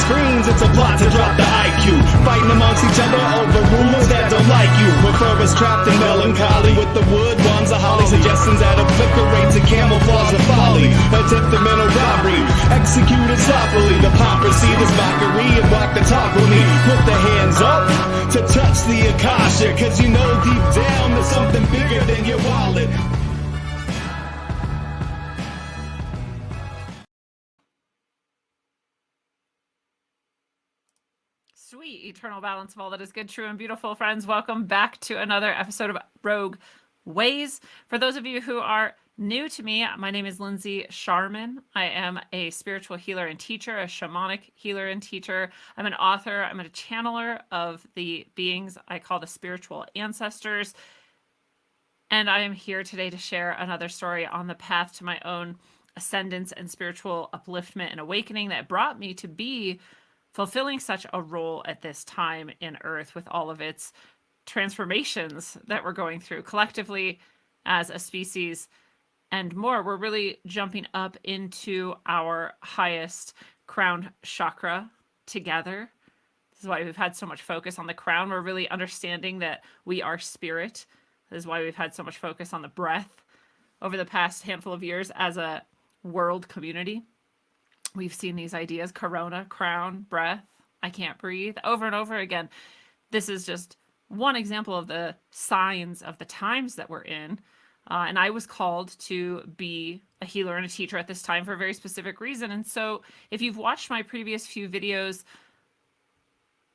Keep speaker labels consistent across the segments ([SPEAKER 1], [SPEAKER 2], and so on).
[SPEAKER 1] screens, it's a plot to drop the IQ. Fighting amongst each other over rumors that don't like you. Prefer us trapped in melancholy with the wood ones, a holly. Suggestions that obliterate to camouflage the folly. Attempted mental robbery, executed sloppily. The hypocrisy, this mockery, and walk the talk with me. Put the hands up to touch the Akasha, cause you know deep down there's something bigger than your wallet.
[SPEAKER 2] Sweet eternal balance of all that is good, true, and beautiful, friends. Welcome back to another episode of Rogue Ways. For those of you who are new to me, my name is Lindsay Sharman. I am a spiritual healer and teacher, a shamanic healer and teacher. I'm an author. I'm a channeler of the beings I call the spiritual ancestors. And I am here today to share another story on the path to my own ascendance and spiritual upliftment and awakening that brought me to be fulfilling such a role at this time in Earth with all of its transformations that we're going through collectively as a species and more. We're really jumping up into our highest crown chakra together. This is why we've had so much focus on the crown. We're really understanding that we are spirit. This is why we've had so much focus on the breath over the past handful of years as a world community. We've seen these ideas, corona, crown, breath, I can't breathe, over and over again. This is just one example of the signs of the times that we're in. And I was called to be a healer and a teacher at this time for a very specific reason. And so if you've watched my previous few videos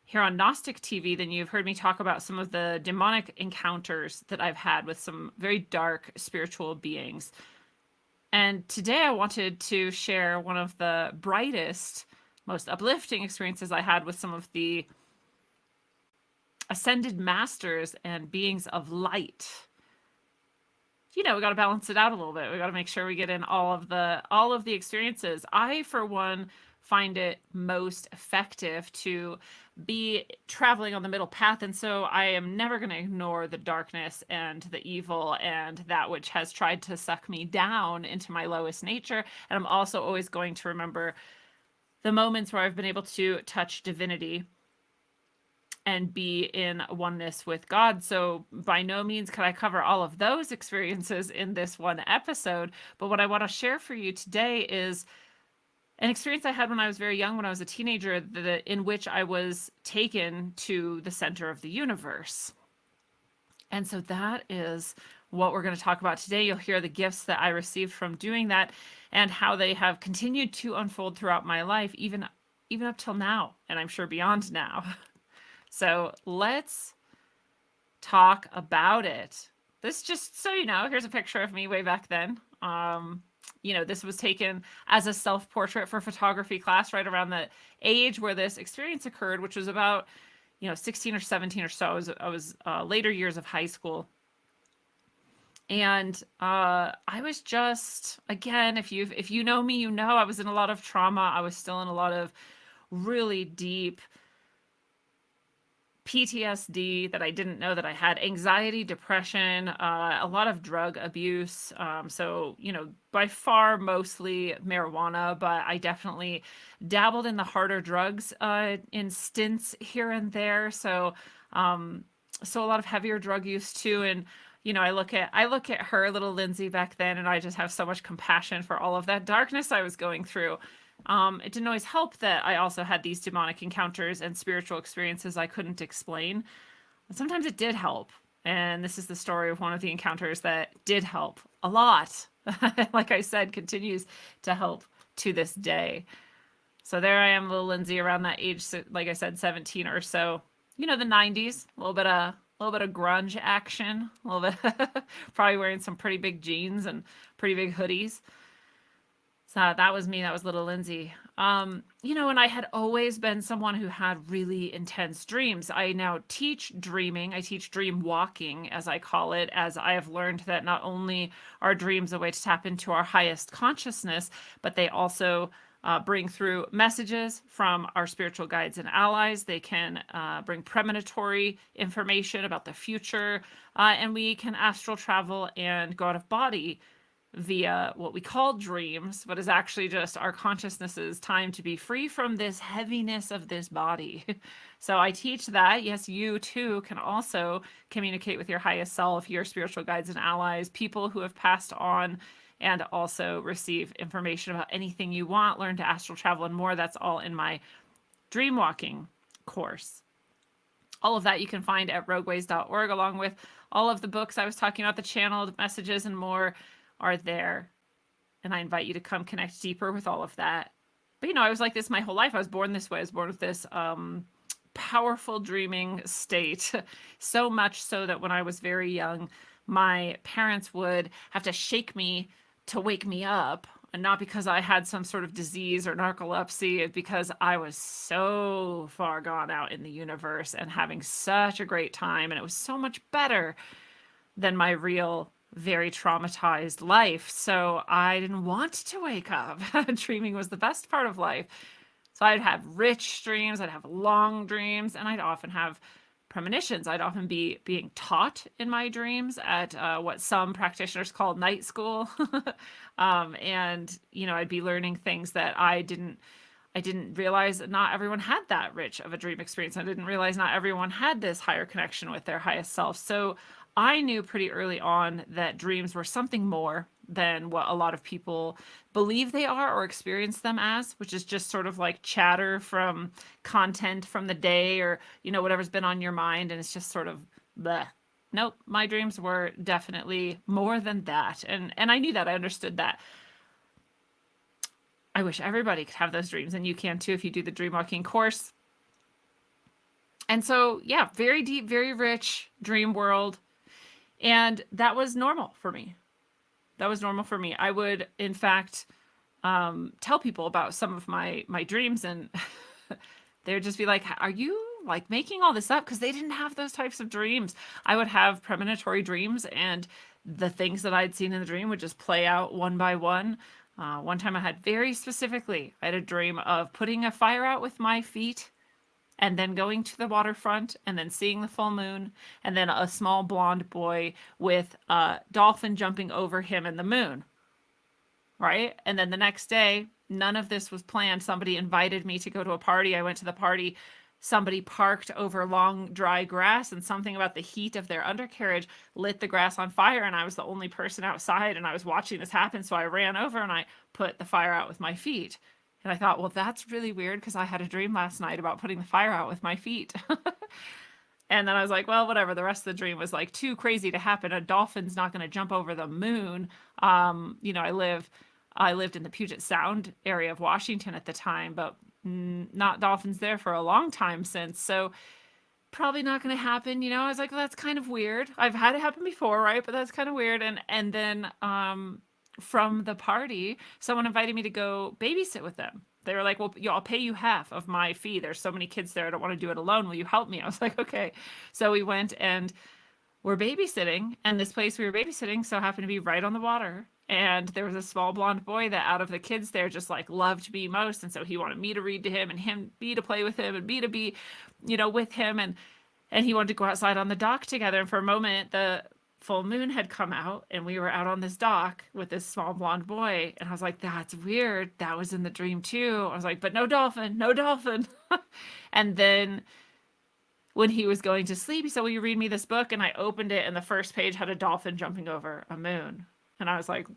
[SPEAKER 2] here on Gnostic TV, then you've heard me talk about some of the demonic encounters that I've had with some very dark spiritual beings. And today I wanted to share one of the brightest, most uplifting experiences I had with some of the ascended masters and beings of light. You know, we got to balance it out a little bit. We got to make sure we get in all of the experiences. I, for one, find it most effective to be traveling on the middle path. And so I am never going to ignore the darkness and the evil and that which has tried to suck me down into my lowest nature. And I'm also always going to remember the moments where I've been able to touch divinity and be in oneness with God. So by no means can I cover all of those experiences in this one episode. But what I want to share for you today is an experience I had when I was very young, when I was a teenager, in which I was taken to the center of the universe. And so that is what we're going to talk about today. You'll hear the gifts that I received from doing that and how they have continued to unfold throughout my life, even up till now, and I'm sure beyond now. So let's talk about it. This, just so you know, here's a picture of me way back then. You know, this was taken as a self-portrait for photography class right around the age where this experience occurred, which was about, 16 or 17 or so. I was later years of high school. And I was just, again, if you know me, you know I was in a lot of trauma. I was still in a lot of really deep PTSD that I didn't know that I had, anxiety, depression, a lot of drug abuse. So, by far mostly marijuana, but I definitely dabbled in the harder drugs in stints here and there. So a lot of heavier drug use too. And, I look at her, little Lindsay back then, and I just have so much compassion for all of that darkness I was going through. It didn't always help that I also had these demonic encounters and spiritual experiences I couldn't explain. But sometimes it did help. And this is the story of one of the encounters that did help a lot. Like I said, continues to help to this day. So there I am, little Lindsay, around that age, like I said, 17 or so. The 90s, a little bit of grunge action, a little bit, probably wearing some pretty big jeans and pretty big hoodies. So that was me. That was little Lindsay. And I had always been someone who had really intense dreams. I now teach dreaming. I teach dream walking, as I call it, as I have learned that not only are dreams a way to tap into our highest consciousness, but they also bring through messages from our spiritual guides and allies. They can bring premonitory information about the future, and we can astral travel and go out of body via what we call dreams, but is actually just our consciousness's time to be free from this heaviness of this body. So I teach that. Yes, you too can also communicate with your highest self, your spiritual guides and allies, people who have passed on, and also receive information about anything you want, learn to astral travel and more. That's all in my dream walking course. All of that you can find at rogueways.org, along with all of the books I was talking about, the channel, the messages, and more are there. And I invite you to come connect deeper with all of that. But I was like this my whole life. I was born this way. I was born with this powerful dreaming state. So much so that when I was very young, my parents would have to shake me to wake me up. And not because I had some sort of disease or narcolepsy, because I was so far gone out in the universe and having such a great time. And it was so much better than my real, very traumatized life. So I didn't want to wake up. Dreaming was the best part of life. So I'd have rich dreams, I'd have long dreams, and I'd often have premonitions. I'd often be being taught in my dreams at what some practitioners call night school. And I'd be learning things that I didn't realize that not everyone had that rich of a dream experience. I didn't realize not everyone had this higher connection with their highest self. So I knew pretty early on that dreams were something more than what a lot of people believe they are or experience them as, which is just sort of like chatter from content from the day or, whatever's been on your mind. And it's just sort of bleh. Nope, my dreams were definitely more than that. And I knew that. I understood that. I wish everybody could have those dreams, and you can too if you do the dream walking course. And so, yeah, very deep, very rich dream world. And that was normal for me. I would, in fact, tell people about some of my dreams, and they would just be like, are you like making all this up? Because they didn't have those types of dreams. I would have premonitory dreams, and the things that I'd seen in the dream would just play out one by one. One time I had a dream of putting a fire out with my feet and then going to the waterfront and then seeing the full moon, and then a small blonde boy with a dolphin jumping over him in the moon. Right? And then the next day, none of this was planned. Somebody invited me to go to a party. I went to the party. Somebody parked over long, dry grass, and something about the heat of their undercarriage lit the grass on fire. And I was the only person outside, and I was watching this happen. So I ran over and I put the fire out with my feet. And I thought, well, that's really weird because I had a dream last night about putting the fire out with my feet. And then I was like, well, whatever. The rest of the dream was like too crazy to happen. A dolphin's not going to jump over the moon. I lived in the Puget Sound area of Washington at the time, but not dolphins there for a long time since. So probably not going to happen. I was like, well, that's kind of weird. I've had it happen before, right? But that's kind of weird. And then from the party, someone invited me to go babysit with them. They were like, well, I'll pay you half of my fee. There's so many kids there. I don't want to do it alone. Will you help me? I was like, okay. So we went and we're babysitting. And this place we were babysitting so happened to be right on the water. And there was a small blonde boy that out of the kids there just like loved me most. And so he wanted me to read to him and me to play with him and me to be, with him. And he wanted to go outside on the dock together. And for a moment, the full moon had come out and we were out on this dock with this small blonde boy. And I was like, that's weird. That was in the dream too. I was like, but no dolphin. And then when he was going to sleep, he said, will you read me this book? And I opened it and the first page had a dolphin jumping over a moon. And I was like,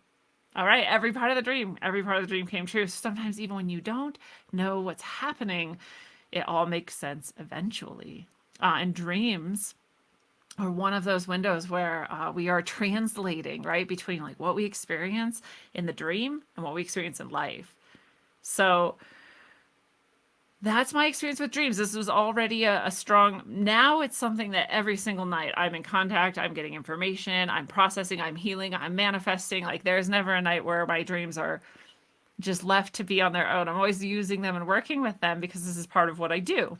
[SPEAKER 2] all right, every part of the dream came true. Sometimes even when you don't know what's happening, it all makes sense eventually. And dreams are one of those windows where we are translating, right, between like what we experience in the dream and what we experience in life. So that's my experience with dreams. This was already a strong, now it's something that every single night I'm in contact, I'm getting information, I'm processing, I'm healing, I'm manifesting. Like there's never a night where my dreams are just left to be on their own. I'm always using them and working with them because this is part of what I do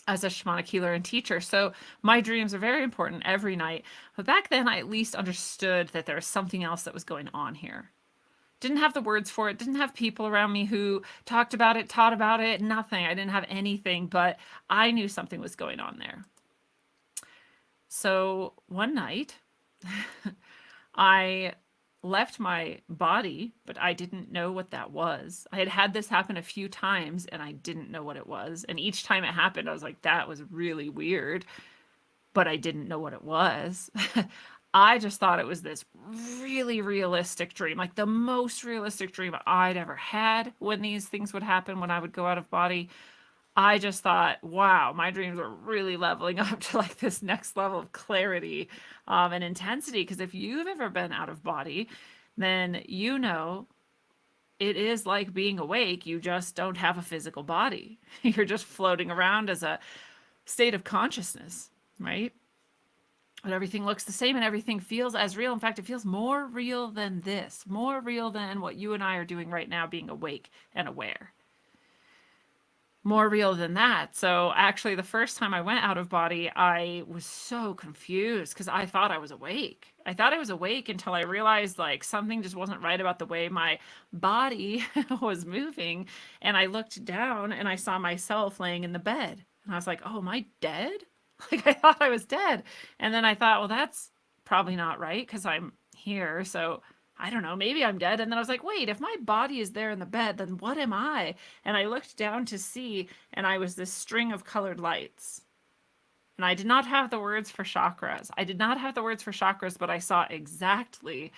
[SPEAKER 2] as a shamanic healer and teacher. So my dreams are very important every night. But back then I at least understood that there was something else that was going on here. Didn't have the words for it, didn't have people around me who talked about it, taught about it, nothing. I didn't have anything, but I knew something was going on there. So one night I left my body, but I didn't know what that was. I had had this happen a few times and I didn't know what it was. And each time it happened, I was like, that was really weird, but I didn't know what it was. I just thought it was this really realistic dream, like the most realistic dream I'd ever had when these things would happen, when I would go out of body. I just thought, wow, my dreams are really leveling up to like this next level of clarity and intensity. Because if you've ever been out of body, then you know it is like being awake. You just don't have a physical body. You're just floating around as a state of consciousness, right? But everything looks the same and everything feels as real. In fact, it feels more real than this, more real than what you and I are doing right now, being awake and aware. More real than that. So actually, the first time I went out of body, I was so confused because I thought I was awake. I thought I was awake until I realized like something just wasn't right about the way my body was moving. And I looked down and I saw myself laying in the bed. And I was like, oh, am I dead? Like I thought I was dead. And then I thought, well, that's probably not right because I'm here. So I don't know, maybe I'm dead. And then I was like, wait, if my body is there in the bed, then what am I? And I looked down to see, and I was this string of colored lights. And I did not have the words for chakras. I did not have the words for chakras, but I saw exactly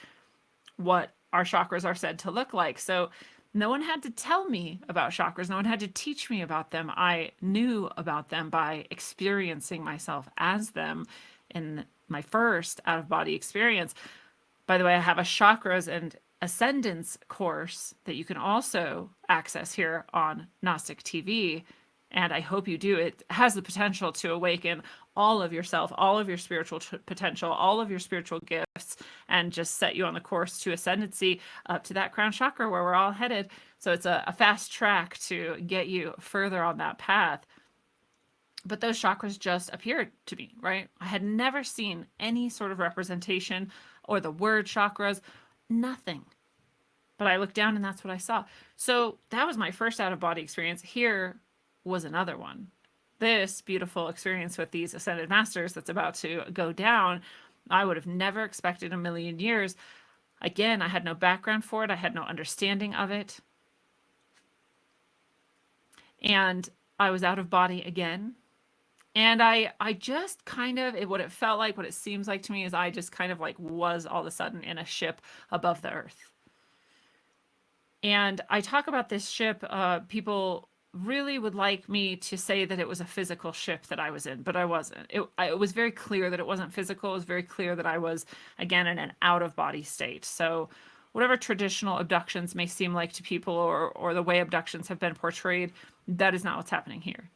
[SPEAKER 2] what our chakras are said to look like. So no one had to tell me about chakras. No one had to teach me about them. I knew about them by experiencing myself as them in my first out of body experience. By the way, I have a chakras and ascendance course that you can also access here on Gnostic TV. And I hope you do. It has the potential to awaken all of yourself, all of your spiritual potential, all of your spiritual gifts, and just set you on the course to ascendancy up to that crown chakra where we're all headed. So it's a fast track to get you further on that path. But those chakras just appeared to me, right? I had never seen any sort of representation or the word chakras, nothing. But I looked down and that's what I saw. So that was my first out of body experience. Here was another one. This beautiful experience with these ascended masters that's about to go down, I would have never expected in a million years. Again, I had no background for it. I had no understanding of it. And I was out of body again. And I just kind of, what it felt like, what it seems like to me is I just kind of like was all of a sudden in a ship above the earth. And I talk about this ship, people really would like me to say that it was a physical ship that I was in, but I wasn't. It was very clear that it wasn't physical. It was very clear that I was, again, in an out-of-body state. So whatever traditional abductions may seem like to people or the way abductions have been portrayed, that is not what's happening here.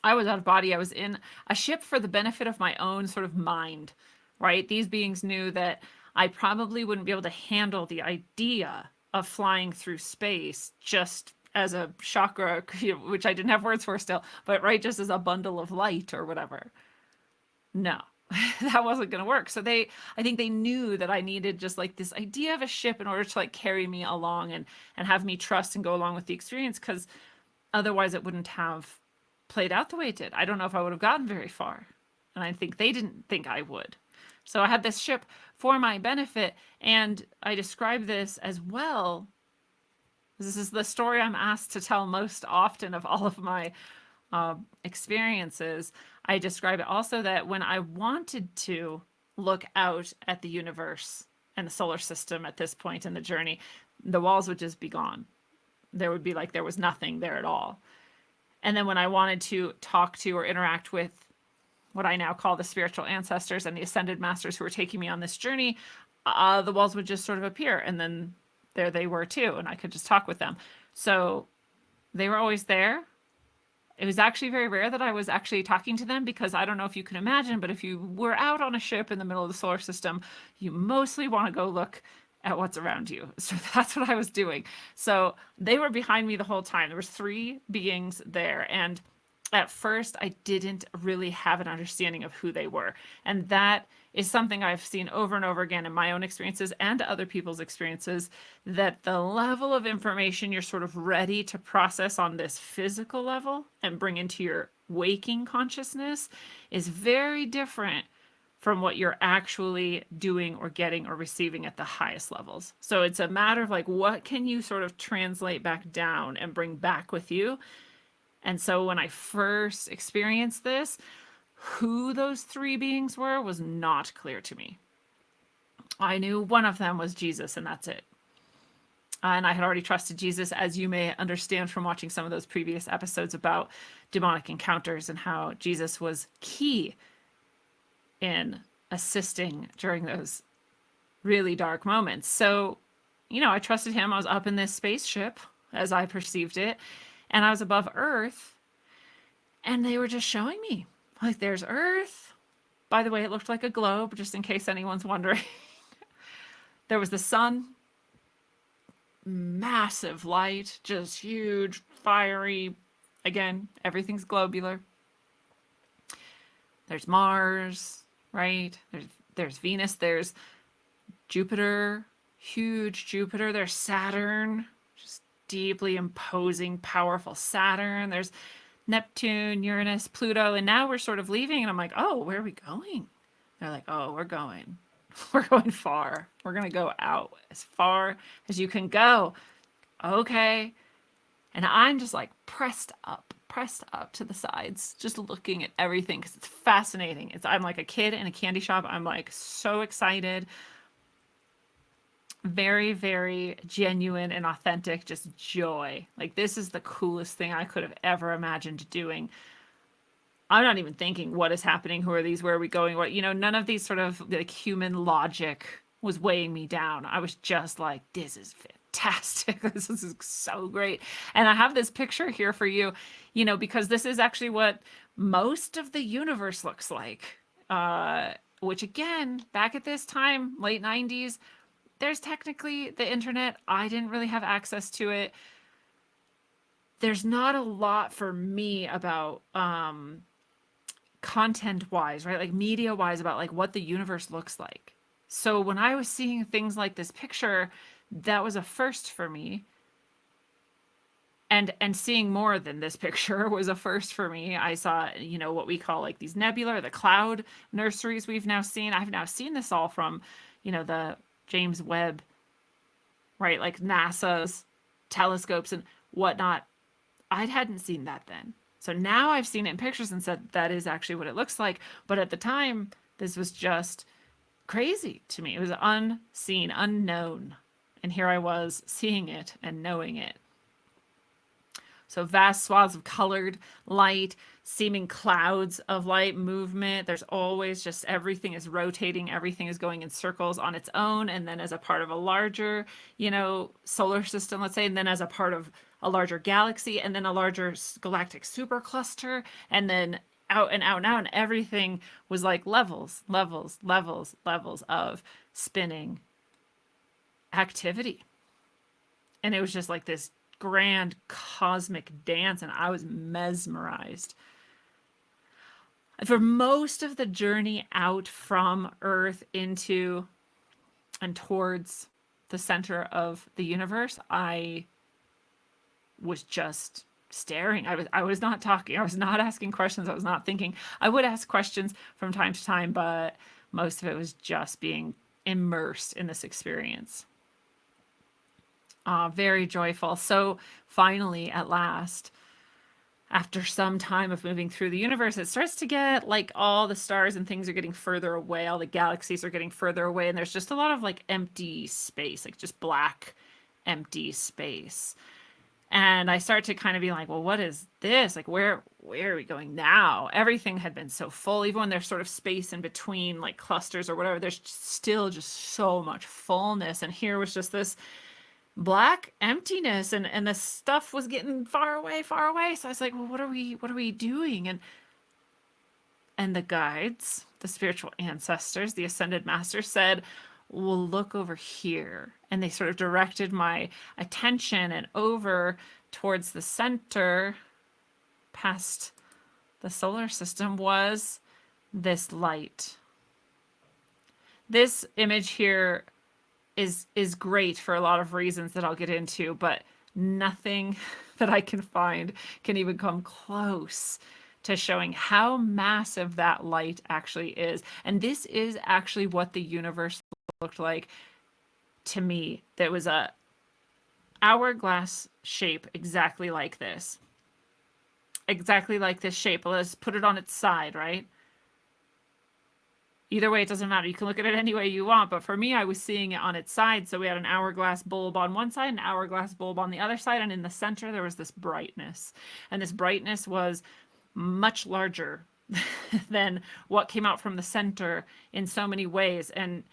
[SPEAKER 2] I was out of body. I was in a ship for the benefit of my own sort of mind, right? These beings knew that I probably wouldn't be able to handle the idea of flying through space just as a chakra, which I didn't have words for still, but right, just as a bundle of light or whatever. No, that wasn't going to work. So I think they knew that I needed just like this idea of a ship in order to like carry me along and have me trust and go along with the experience, because otherwise it wouldn't have played out the way it did. I don't know if I would have gotten very far. And I think they didn't think I would. So I had this ship for my benefit. And I describe this as well. This is the story I'm asked to tell most often of all of my experiences. I describe it also that when I wanted to look out at the universe and the solar system at this point in the journey, the walls would just be gone. There would be like there was nothing there at all. And then when I wanted to talk to or interact with what I now call the spiritual ancestors and the ascended masters who were taking me on this journey, the walls would just sort of appear. And then there they were too. And I could just talk with them. So they were always there. It was actually very rare that I was actually talking to them, because I don't know if you can imagine, but if you were out on a ship in the middle of the solar system, you mostly want to go look at what's around you. So that's what I was doing. So they were behind me the whole time. There was 3 beings there. And at first I didn't really have an understanding of who they were. And that is something I've seen over and over again in my own experiences and other people's experiences, that the level of information you're sort of ready to process on this physical level and bring into your waking consciousness is very different from what you're actually doing or getting or receiving at the highest levels. So it's a matter of like, what can you sort of translate back down and bring back with you? And so when I first experienced this, who those three beings were was not clear to me. I knew one of them was Jesus, and that's it. And I had already trusted Jesus, as you may understand from watching some of those previous episodes about demonic encounters and how Jesus was key in assisting during those really dark moments. So, I trusted him. I was up in this spaceship as I perceived it, and I was above Earth, and they were just showing me, like, there's Earth. By the way, it looked like a globe, just in case anyone's wondering. There was the sun, massive light, just huge, fiery. Again, everything's globular. There's Mars, right? There's Venus, there's Jupiter, huge Jupiter, there's Saturn, just deeply imposing, powerful Saturn. There's Neptune, Uranus, Pluto, and now we're sort of leaving, and I'm like, oh, where are we going? They're like, oh, we're going far. We're going to go out as far as you can go. Okay. And I'm just like pressed up to the sides, just looking at everything because it's fascinating. I'm like a kid in a candy shop. I'm like so excited. Very, very genuine and authentic, just joy. Like, this is the coolest thing I could have ever imagined doing. I'm not even thinking what is happening, who are these, where are we going, what, none of these sort of like human logic was weighing me down. I was just like, this is fantastic. This is so great. And I have this picture here for you, because this is actually what most of the universe looks like. Which again, back at this time, late 90s, there's technically the internet. I didn't really have access to it. There's not a lot for me about content wise, right? Like media wise, about like what the universe looks like. So when I was seeing things like this picture, that was a first for me. And seeing more than this picture was a first for me. I saw, what we call like these nebula, the cloud nurseries we've now seen. I've now seen this all from, the James Webb, right? Like NASA's telescopes and whatnot. I hadn't seen that then. So now I've seen it in pictures and said that is actually what it looks like. But at the time, this was just crazy to me. It was unseen, unknown. And here I was seeing it and knowing it. So vast swaths of colored light, seeming clouds of light, movement. There's always just everything is rotating. Everything is going in circles on its own. And then as a part of a larger, solar system, let's say, and then as a part of a larger galaxy, and then a larger galactic supercluster, and then out and out and out. And everything was like levels of spinning activity. And it was just like this grand cosmic dance, and I was mesmerized. For most of the journey out from Earth into and towards the center of the universe, I was just staring. I was not talking. I was not asking questions. I was not thinking. I would ask questions from time to time, but most of it was just being immersed in this experience. Very joyful. So finally, at last, after some time of moving through the universe, it starts to get like all the stars and things are getting further away. All the galaxies are getting further away. And there's just a lot of like empty space, like just black, empty space. And I start to kind of be like, well, what is this? Like, where are we going now? Everything had been so full. Even when there's sort of space in between like clusters or whatever, there's still just so much fullness. And here was just this black emptiness, and the stuff was getting far away. So I was like, well, what are we doing? And the guides, the spiritual ancestors, the ascended masters said, well, look over here. And they sort of directed my attention and over towards the center, past the solar system, was this light. This image here is great for a lot of reasons that I'll get into, but nothing that I can find can even come close to showing how massive that light actually is. And this is actually what the universe looked like to me. There was a hourglass shape exactly like this. Exactly like this shape. Let's put it on its side, right? Either way, it doesn't matter. You can look at it any way you want. But for me, I was seeing it on its side. So we had an hourglass bulb on one side, an hourglass bulb on the other side. And in the center, there was this brightness. And this brightness was much larger than what came out from the center in so many ways. And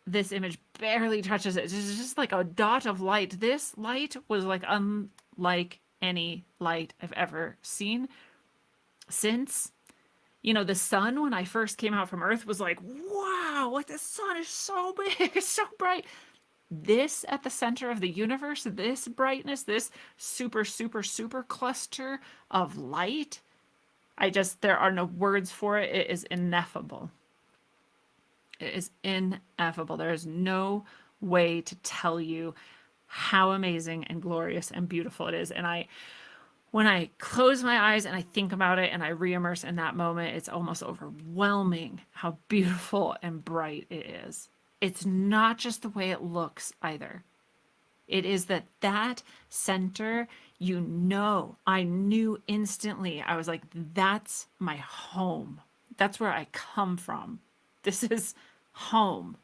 [SPEAKER 2] this image barely touches it. It's just like a dot of light. This light was like unlike any light I've ever seen since. You know, the sun, when I first came out from Earth, was like, wow, like the sun is so big, it's so bright. This at the center of the universe, this brightness, this super, super, super cluster of light, there are no words for it. It is ineffable. It is ineffable. There is no way to tell you how amazing and glorious and beautiful it is. And when I close my eyes and I think about it and I re-immerse in that moment, it's almost overwhelming how beautiful and bright it is. It's not just the way it looks either. It is that center, I knew instantly. I was like, that's my home. That's where I come from. This is home.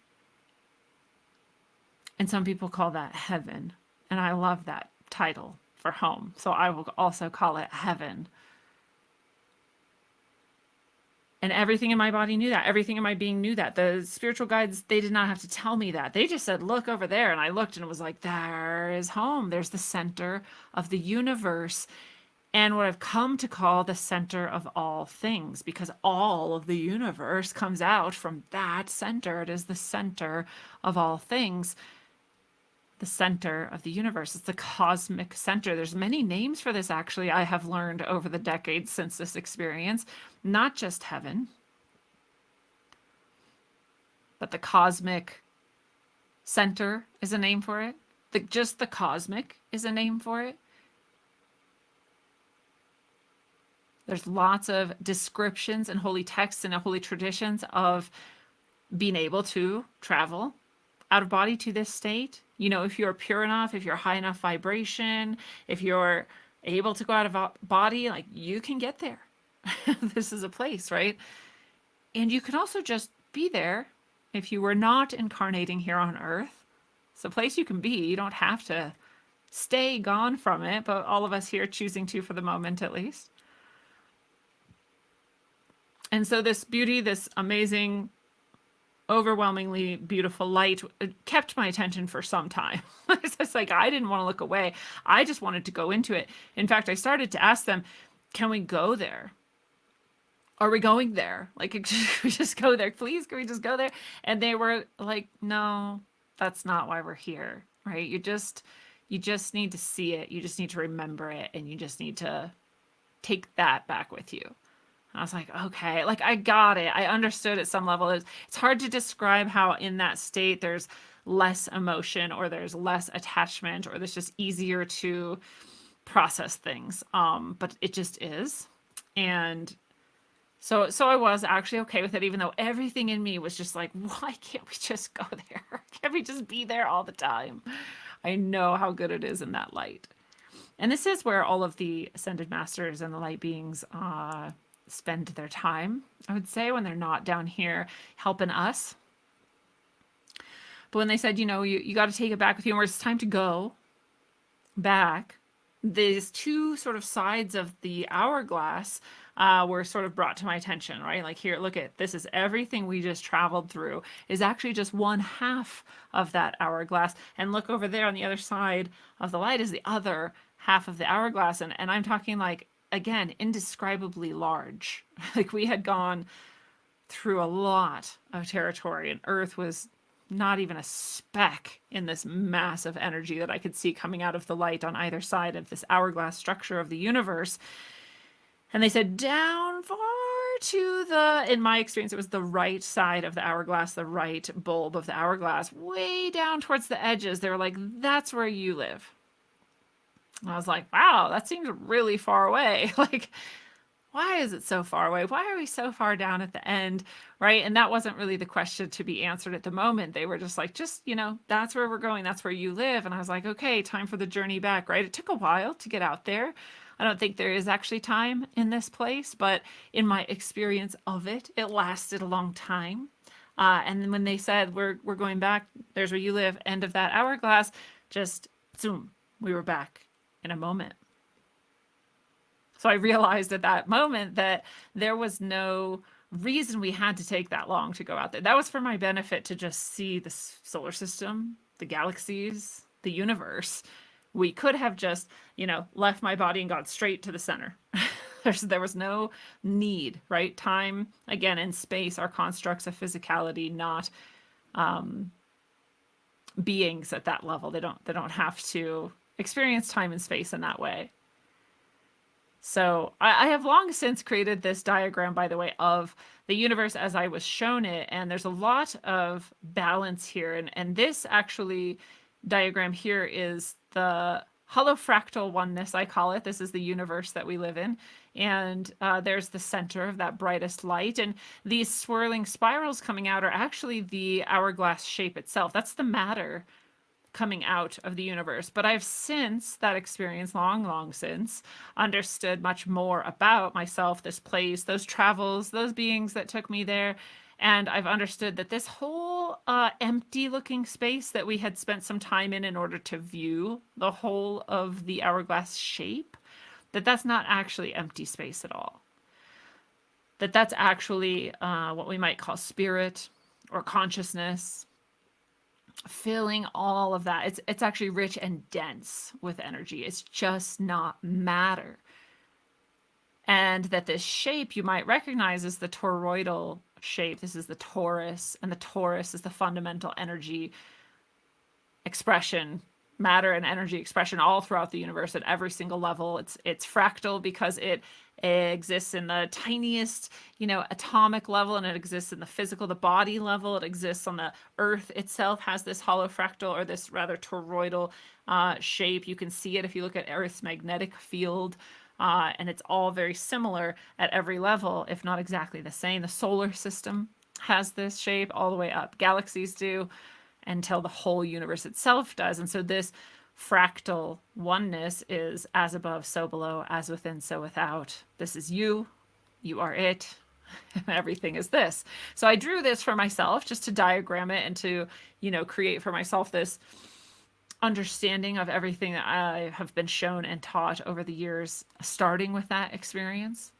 [SPEAKER 2] And some people call that heaven. And I love that title for home. So I will also call it heaven. And everything in my body knew that. Everything in my being knew that. The spiritual guides, they did not have to tell me that. They just said, look over there. And I looked and it was like, there is home. There's the center of the universe. And what I've come to call the center of all things, because all of the universe comes out from that center. It is the center of all things. The center of the universe. It's the cosmic center. There's many names for this, actually, I have learned over the decades since this experience. Not just heaven, but the cosmic center is a name for it. Just the cosmic is a name for it. There's lots of descriptions in holy texts and holy traditions of being able to travel out of body to this state. You know, if you're pure enough, if you're high enough vibration, if you're able to go out of body, like you can get there. This is a place, right? And you can also just be there if you were not incarnating here on Earth. It's a place you can be. You don't have to stay gone from it, but all of us here choosing to for the moment at least. And so this beauty, this amazing, overwhelmingly beautiful light kept my attention for some time. It's just like, I didn't want to look away. I just wanted to go into it. In fact, I started to ask them, can we go there? Are we going there? Like, can we just go there? Please, can we just go there? And they were like, no, that's not why we're here, right? You just need to see it. You just need to remember it. And you just need to take that back with you. I was like, okay, like I got it. I understood at some level. It's hard to describe how in that state there's less emotion or there's less attachment or there's just easier to process things. But it just is. And so I was actually okay with it, even though everything in me was just like, why can't we just go there? Can't we just be there all the time? I know how good it is in that light. And this is where all of the ascended masters and the light beings spend their time, I would say, when they're not down here helping us. But when they said, you know, you got to take it back with you, and where it's time to go back, these two sort of sides of the hourglass were sort of brought to my attention, right? Like, here, look at this, is everything we just traveled through is actually just one half of that hourglass. And look over there on the other side of the light is the other half of the hourglass. And I'm talking like, again, indescribably large. Like, we had gone through a lot of territory, and Earth was not even a speck in this massive energy that I could see coming out of the light on either side of this hourglass structure of the universe. And they said down far to in my experience, it was the right side of the hourglass, the right bulb of the hourglass, way down towards the edges. They were like, that's where you live. And I was like, wow, that seems really far away. Like, why is it so far away? Why are we so far down at the end? Right. And that wasn't really the question to be answered at the moment. They were just like, that's where we're going. That's where you live. And I was like, okay, time for the journey back. Right. It took a while to get out there. I don't think there is actually time in this place, but in my experience of it, it lasted a long time. And then when they said, we're going back, there's where you live, end of that hourglass, just zoom, we were back in a moment. So I realized at that moment that there was no reason we had to take that long to go out there. That was for my benefit to just see the solar system, the galaxies, the universe. We could have just, left my body and gone straight to the center. There was no need, right? Time, again, and space are constructs of physicality, not beings at that level. They don't have to experience time and space in that way. So I have long since created this diagram, by the way, of the universe as I was shown it. And there's a lot of balance here. And this actually diagram here is the holofractal oneness, I call it. This is the universe that we live in. And there's the center of that brightest light. And these swirling spirals coming out are actually the hourglass shape itself. That's the matter coming out of the universe. But I've since that experience, long since, understood much more about myself, this place, those travels, those beings that took me there. And I've understood that this whole empty looking space that we had spent some time in order to view the whole of the hourglass shape, that's not actually empty space at all. That's actually what we might call spirit or consciousness, filling all of that. It's actually rich and dense with energy. It's just not matter. And that this shape you might recognize is the toroidal shape. This is the torus, and the torus is the fundamental energy expression, matter and energy expression all throughout the universe at every single level. It's fractal because it exists in the tiniest, atomic level, and it exists in the physical, the body level. It exists on the earth itself, has this holofractal, or this rather toroidal shape. You can see it if you look at Earth's magnetic field. And it's all very similar at every level, if not exactly the same. The solar system has this shape all the way up. Galaxies do, until the whole universe itself does. And so this fractal oneness is as above, so below, as within, so without. This is you are it, and everything is this. So I drew this for myself just to diagram it and to, create for myself this understanding of everything that I have been shown and taught over the years, starting with that experience.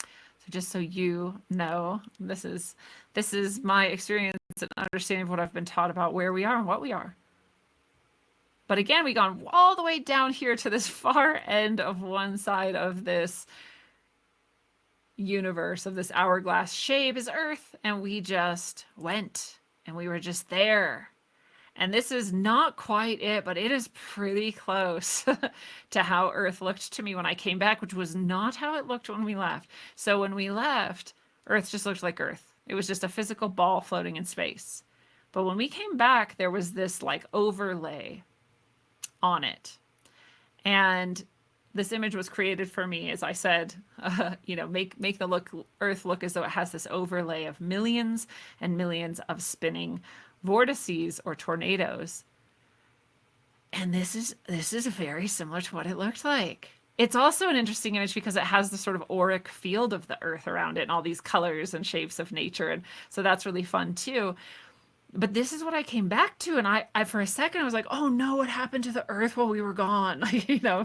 [SPEAKER 2] So just so you know, this is my experience and understanding of what I've been taught about where we are and what we are. But again, we've gone all the way down here to this far end of one side of this universe, of this hourglass shape is Earth, and we just went, and we were just there. And this is not quite it, but it is pretty close to how Earth looked to me when I came back, which was not how it looked when we left. So when we left, Earth just looked like Earth. It was just a physical ball floating in space. But when we came back, there was this like overlay on it. And this image was created for me, as I said, make the Earth look as though it has this overlay of millions and millions of spinning vortices or tornadoes. And this is very similar to what it looked like. It's also an interesting image because it has the sort of auric field of the Earth around it and all these colors and shapes of nature. And so that's really fun too. But this is what I came back to. And I for a second, I was like, oh no, what happened to the Earth while we were gone?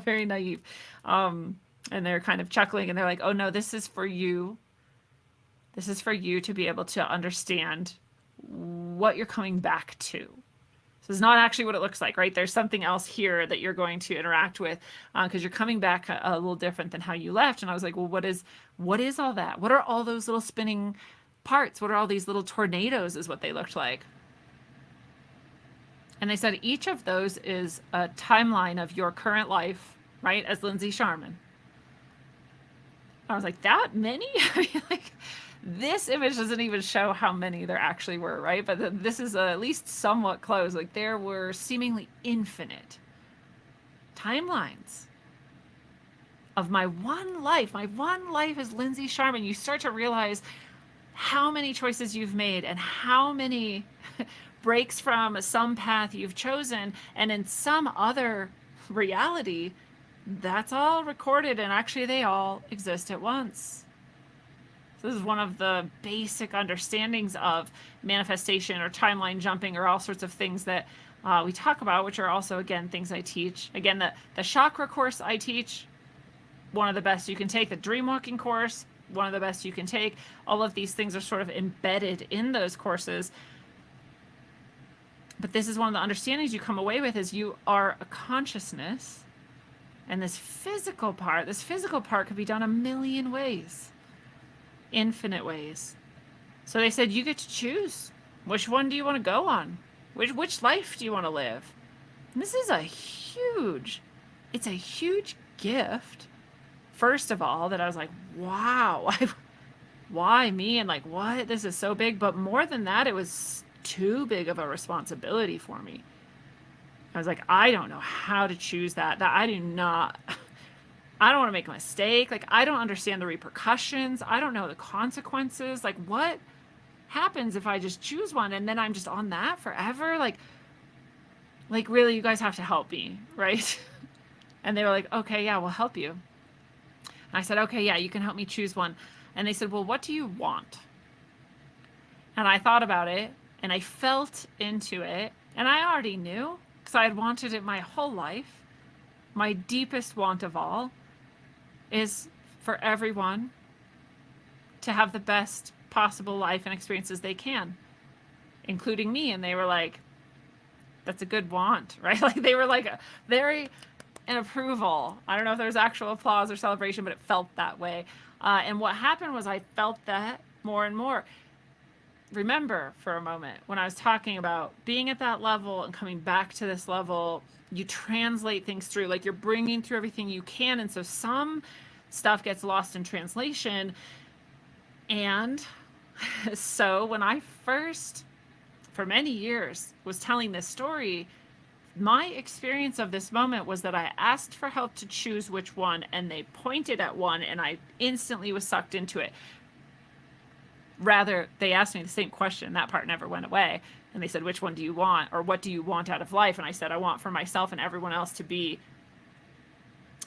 [SPEAKER 2] Very naive. And they're kind of chuckling and they're like, oh no, this is for you. This is for you to be able to understand what you're coming back to. So it's not actually what it looks like, right? There's something else here that you're going to interact with because you're coming back a little different than how you left. And I was like, well, what is all that? What are all those little spinning parts? What are all these little tornadoes is what they looked like. And they said each of those is a timeline of your current life, right? As Lindsay Sharman. I was like, that many? This image doesn't even show how many there actually were, right? But this is at least somewhat close. Like there were seemingly infinite timelines of my one life. My one life as Lindsay Sharman. You start to realize how many choices you've made and how many breaks from some path you've chosen, and in some other reality, that's all recorded, and actually they all exist at once. So this is one of the basic understandings of manifestation or timeline jumping or all sorts of things that we talk about, which are also, again, things I teach. Again, the chakra course I teach, one of the best you can take. The dream walking course, one of the best you can take. All of these things are sort of embedded in those courses. But this is one of the understandings you come away with, is you are a consciousness, and this physical part could be done a million ways, infinite ways. So they said, you get to choose. Which one do you want to go on? Which life do you want to live? And this is it's a huge gift. First of all, that I was like, wow, why me? And like, what? This is so big. But more than that, it was too big of a responsibility for me. I was like, I don't know how to choose that. I don't want to make a mistake. Like, I don't understand the repercussions. I don't know the consequences. Like, what happens if I just choose one and then I'm just on that forever? Like really, you guys have to help me, right? And they were like, okay, yeah, we'll help you. And I said, okay, yeah, you can help me choose one. And they said, well, what do you want? And I thought about it, and I felt into it, and I already knew, because I had wanted it my whole life. My deepest want of all is for everyone to have the best possible life and experiences they can, including me. And they were like, that's a good want, right? Like, they were like very in approval. I don't know if there was actual applause or celebration, but it felt that way. And what happened was I felt that more and more. Remember for a moment when I was talking about being at that level and coming back to this level, you translate things through, like you're bringing through everything you can. And so some stuff gets lost in translation. And so when I first, for many years, was telling this story, my experience of this moment was that I asked for help to choose which one, and they pointed at one, and I instantly was sucked into it. Rather, they asked me the same question. That part never went away. And they said, which one do you want? Or what do you want out of life? And I said, I want for myself and everyone else to be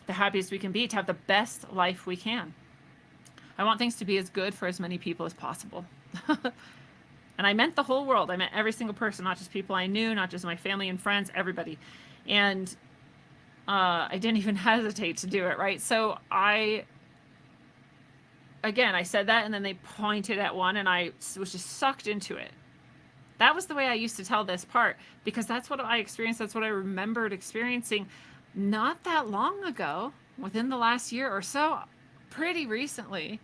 [SPEAKER 2] the happiest we can be, to have the best life we can. I want things to be as good for as many people as possible. And I meant the whole world. I meant every single person, not just people I knew, not just my family and friends, everybody. And I didn't even hesitate to do it, right? So I said that, and then they pointed at one, and I was just sucked into it. That was the way I used to tell this part, because that's what I experienced. That's what I remembered experiencing not that long ago, within the last year or so, pretty recently.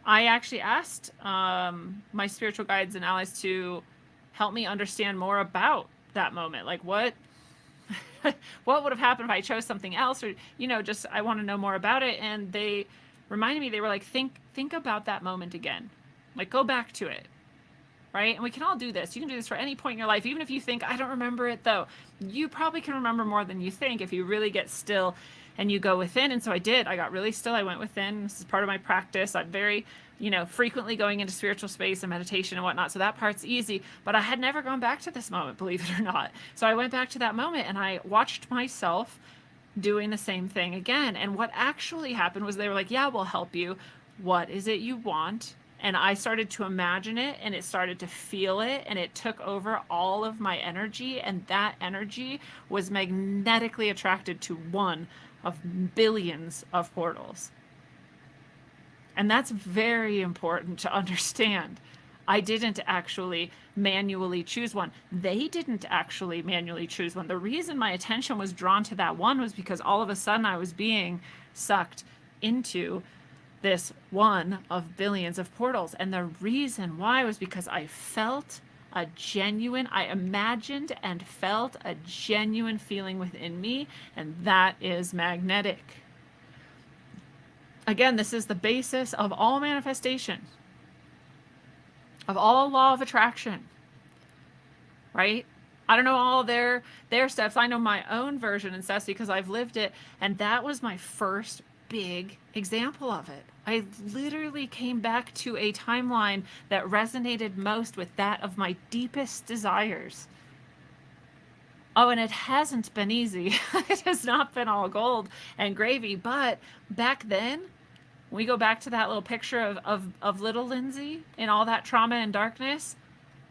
[SPEAKER 2] I actually asked my spiritual guides and allies to help me understand more about that moment. Like, what would have happened if I chose something else? Or, just I want to know more about it. And they reminded me, they were like, think about that moment again. Like, go back to it. Right? And we can all do this. You can do this for any point in your life. Even if you think, I don't remember it though, you probably can remember more than you think if you really get still and you go within. And so I did. I got really still. I went within. This is part of my practice. I'm very, frequently going into spiritual space and meditation and whatnot. So that part's easy. But I had never gone back to this moment, believe it or not. So I went back to that moment and I watched myself doing the same thing again. And what actually happened was they were like, yeah, we'll help you. What is it you want? And I started to imagine it, and it started to feel it, and it took over all of my energy. And that energy was magnetically attracted to one of billions of portals. And that's very important to understand. I didn't actually manually choose one. They didn't actually manually choose one. The reason my attention was drawn to that one was because all of a sudden I was being sucked into this one of billions of portals. And the reason why was because I imagined and felt a genuine feeling within me, and that is magnetic. Again, this is the basis of all manifestation, of all law of attraction, right? I don't know all their steps. I know my own version and stuff because I've lived it, and that was my first big example of it. I literally came back to a timeline that resonated most with that of my deepest desires. Oh, and it hasn't been easy. It has not been all gold and gravy. But back then, we go back to that little picture of little Lindsay in all that trauma and darkness.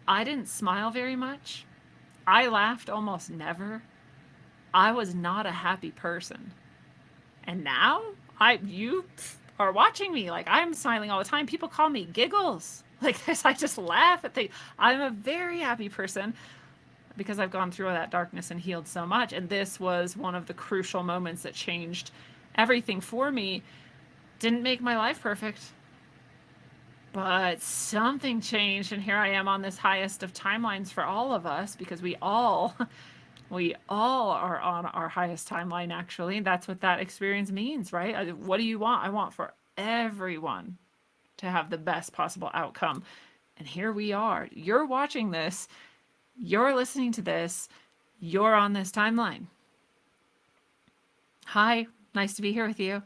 [SPEAKER 2] I didn't smile very much. I laughed almost never. I was not a happy person. And now you are watching me. Like, I'm smiling all the time. People call me Giggles. Like this, I just laugh at things. I'm a very happy person because I've gone through all that darkness and healed so much. And this was one of the crucial moments that changed everything for me. Didn't make my life perfect, but something changed. And here I am on this highest of timelines for all of us because we all are on our highest timeline, actually. That's what that experience means, right? What do you want? I want for everyone to have the best possible outcome. And here we are. You're watching this. You're listening to this. You're on this timeline. Hi, nice to be here with you.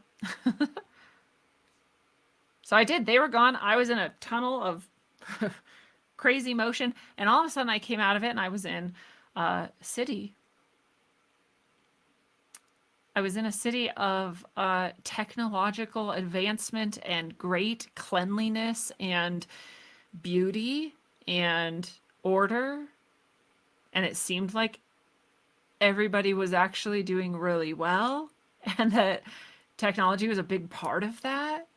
[SPEAKER 2] So I did. They were gone. I was in a tunnel of crazy motion. And all of a sudden I came out of it and I was in a city. I was in a city of technological advancement and great cleanliness and beauty and order. And it seemed like everybody was actually doing really well and that technology was a big part of that.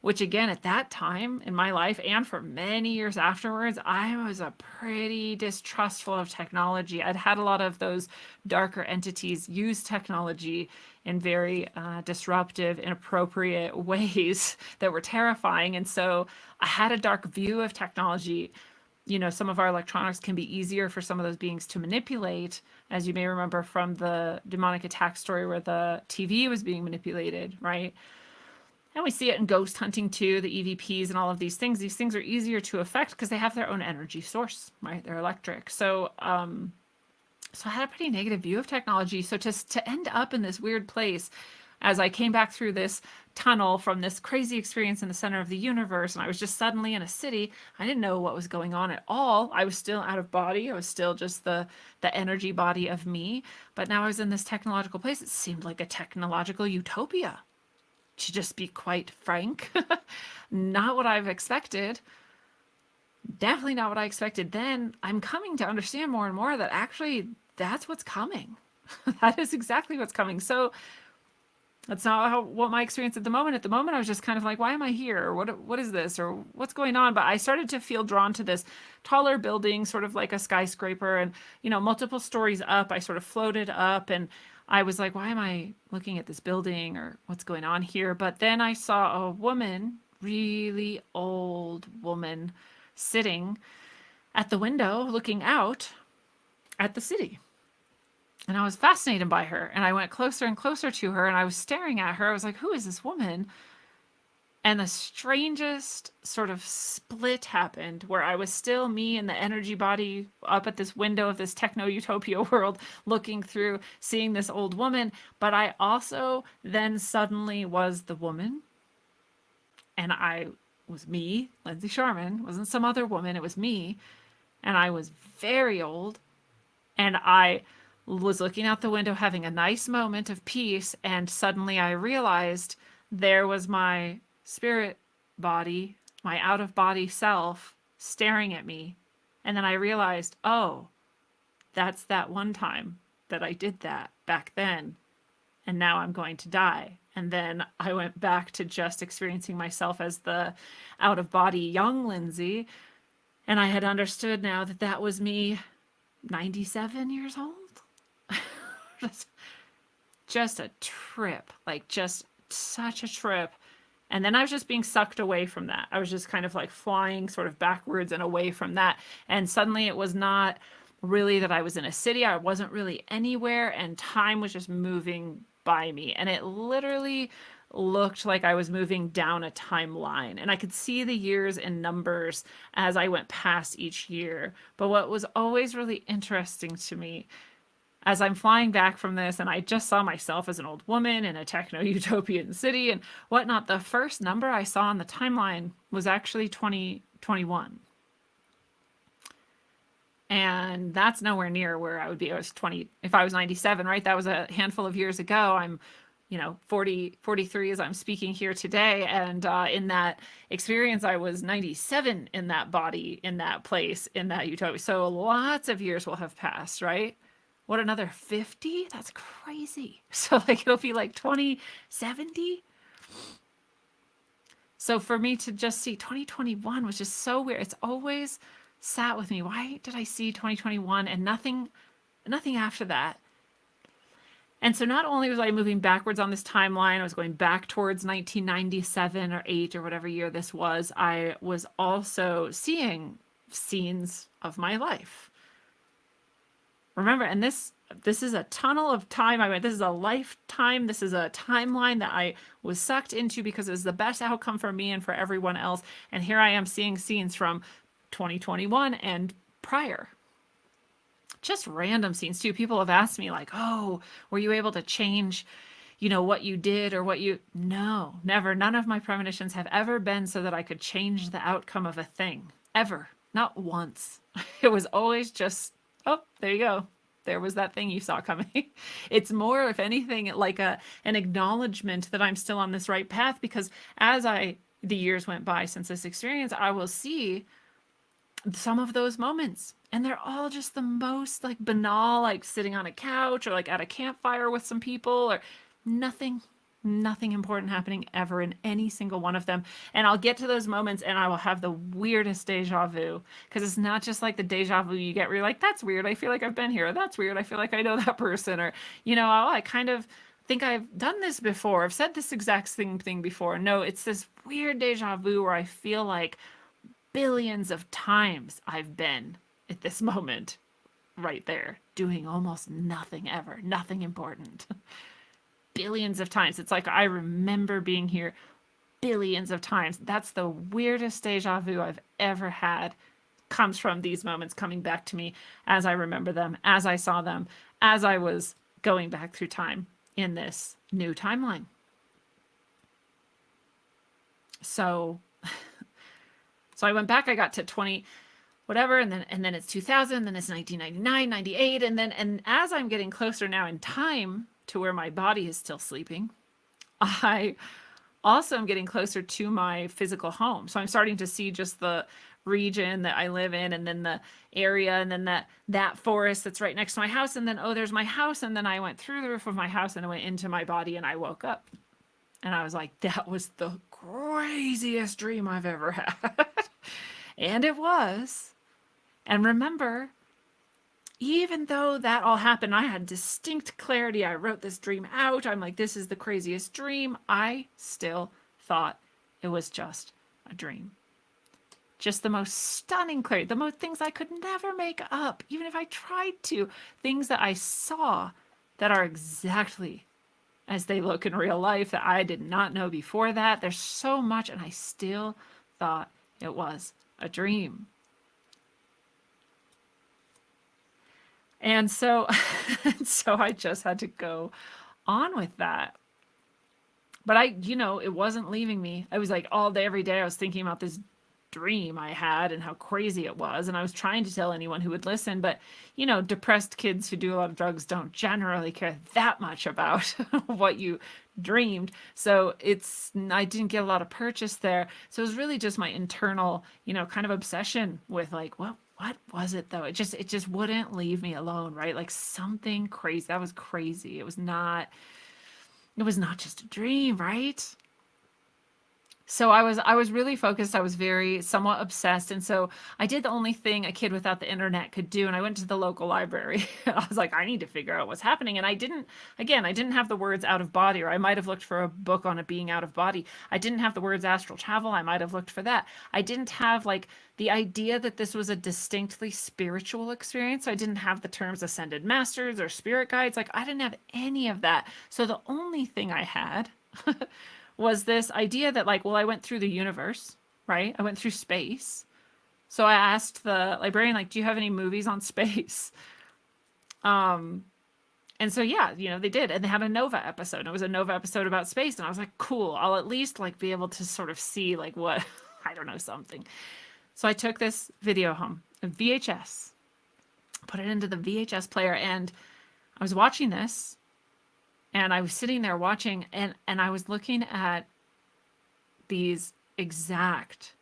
[SPEAKER 2] Which again, at that time in my life and for many years afterwards, I was a pretty distrustful of technology. I'd had a lot of those darker entities use technology in very disruptive, inappropriate ways that were terrifying. And so I had a dark view of technology. You know, some of our electronics can be easier for some of those beings to manipulate, as you may remember from the demonic attack story where the TV was being manipulated, right? And we see it in ghost hunting too, the EVPs and all of these things. These things are easier to affect because they have their own energy source, right? They're electric. So I had a pretty negative view of technology. So to end up in this weird place as I came back through this tunnel from this crazy experience in the center of the universe, and I was just suddenly in a city, I didn't know what was going on at all. I was still out of body. I was still just the energy body of me. But now I was in this technological place. It seemed like a technological utopia. To just be quite frank, not what I've expected. Definitely not what I expected then. I'm coming to understand more and more that actually that's what's coming. That is exactly what's coming. So that's not what my experience at the moment. At the moment, I was just kind of like, why am I here? Or what is this? Or what's going on? But I started to feel drawn to this taller building, sort of like a skyscraper, and multiple stories up. I sort of floated up and I was like, why am I looking at this building or what's going on here? But then I saw a woman, really old woman, sitting at the window looking out at the city. And I was fascinated by her. And I went closer and closer to her and I was staring at her. I was like, who is this woman? And the strangest sort of split happened where I was still me in the energy body up at this window of this techno utopia world, looking through, seeing this old woman. But I also then suddenly was the woman. And I was me, Lindsay Sharman. It wasn't some other woman. It was me. And I was very old. And I was looking out the window, having a nice moment of peace. And suddenly I realized there was my spirit body, my out of body self staring at me. And then I realized, oh, that's that one time that I did that back then. And now I'm going to die. And then I went back to just experiencing myself as the out of body young Lindsay. And I had understood now that that was me 97 years old. Just a trip, like just such a trip. And then I was just being sucked away from that. I was just kind of like flying sort of backwards and away from that. And suddenly it was not really that I was in a city. I wasn't really anywhere. And time was just moving by me. And it literally looked like I was moving down a timeline, and I could see the years and numbers as I went past each year. But what was always really interesting to me as I'm flying back from this, and I just saw myself as an old woman in a techno utopian city and whatnot, the first number I saw on the timeline was actually 2021. And that's nowhere near where I would be. I was 20, if I was 97, right? That was a handful of years ago. I'm, 43 as I'm speaking here today. And in that experience, I was 97 in that body, in that place, in that utopia. So lots of years will have passed, right? What, another 50? That's crazy. So like it'll be like 2070. So for me to just see 2021 was just so weird. It's always sat with me. Why did I see 2021 and nothing after that? And so not only was I moving backwards on this timeline, I was going back towards 1997 or 8 or whatever year this was, I was also seeing scenes of my life. Remember, and this is a tunnel of time I went. This is a lifetime. This is a timeline that I was sucked into because it was the best outcome for me and for everyone else. And here I am seeing scenes from 2021 and prior. Just random scenes too. People have asked me like, "Oh, were you able to change, what you did or what you..." No, never. None of my premonitions have ever been so that I could change the outcome of a thing. Ever. Not once. It was always just, oh, there you go. There was that thing you saw coming. It's more, if anything, like an acknowledgement that I'm still on this right path, because as the years went by since this experience, I will see some of those moments, and they're all just the most like banal, like sitting on a couch or like at a campfire with some people, or nothing important happening ever in any single one of them. And I'll get to those moments and I will have the weirdest deja vu, because it's not just like the deja vu you get where you're like, that's weird, I feel like I've been here, or that's weird, I feel like I know that person, or oh, I kind of think I've done this before, I've said this exact same thing before. No, it's this weird deja vu where I feel like billions of times I've been at this moment right there doing almost nothing ever, nothing important. Billions of times. It's like I remember being here billions of times. That's the weirdest deja vu I've ever had. Comes from these moments coming back to me as I remember them, as I saw them, as I was going back through time in this new timeline. So I went back, I got to 20 whatever, and then it's 2000, then it's 1999, 98, and as I'm getting closer now in time to where my body is still sleeping, I also am getting closer to my physical home. So I'm starting to see just the region that I live in, and then the area, and then that forest that's right next to my house, and then, oh, there's my house, and then I went through the roof of my house and I went into my body and I woke up. And I was like, that was the craziest dream I've ever had. And it was. And remember, even though that all happened, I had distinct clarity. I wrote this dream out. I'm like, this is the craziest dream. I still thought it was just a dream. Just the most stunning clarity, the most things I could never make up, even if I tried to. Things that I saw that are exactly as they look in real life that I did not know before that. There's so much, and I still thought it was a dream. And so, I just had to go on with that. But it wasn't leaving me. I was like all day, every day, I was thinking about this dream I had and how crazy it was. And I was trying to tell anyone who would listen, but depressed kids who do a lot of drugs don't generally care that much about what you dreamed. So I didn't get a lot of purchase there. So it was really just my internal, kind of obsession with like, what was it though? It just wouldn't leave me alone, right? Like something crazy. That was crazy. It was not just a dream, right? So I was really focused. I was very somewhat obsessed. And so I did the only thing a kid without the internet could do. And I went to the local library. I was like, I need to figure out what's happening. And I didn't have the words out of body, or I might have looked for a book on it being out of body. I didn't have the words astral travel. I might have looked for that. I didn't have like the idea that this was a distinctly spiritual experience. So I didn't have the terms ascended masters or spirit guides. Like I didn't have any of that. So the only thing I had was this idea that like, well, I went through the universe, right? I went through space. So I asked the librarian, like, do you have any movies on space? And so yeah, they did, and they had a Nova episode. And it was a Nova episode about space, and I was like, cool. I'll at least like be able to sort of see like what I don't know, something. So I took this video home, a VHS, put it into the VHS player, and I was watching this, and I was sitting there watching, and I was looking at these exact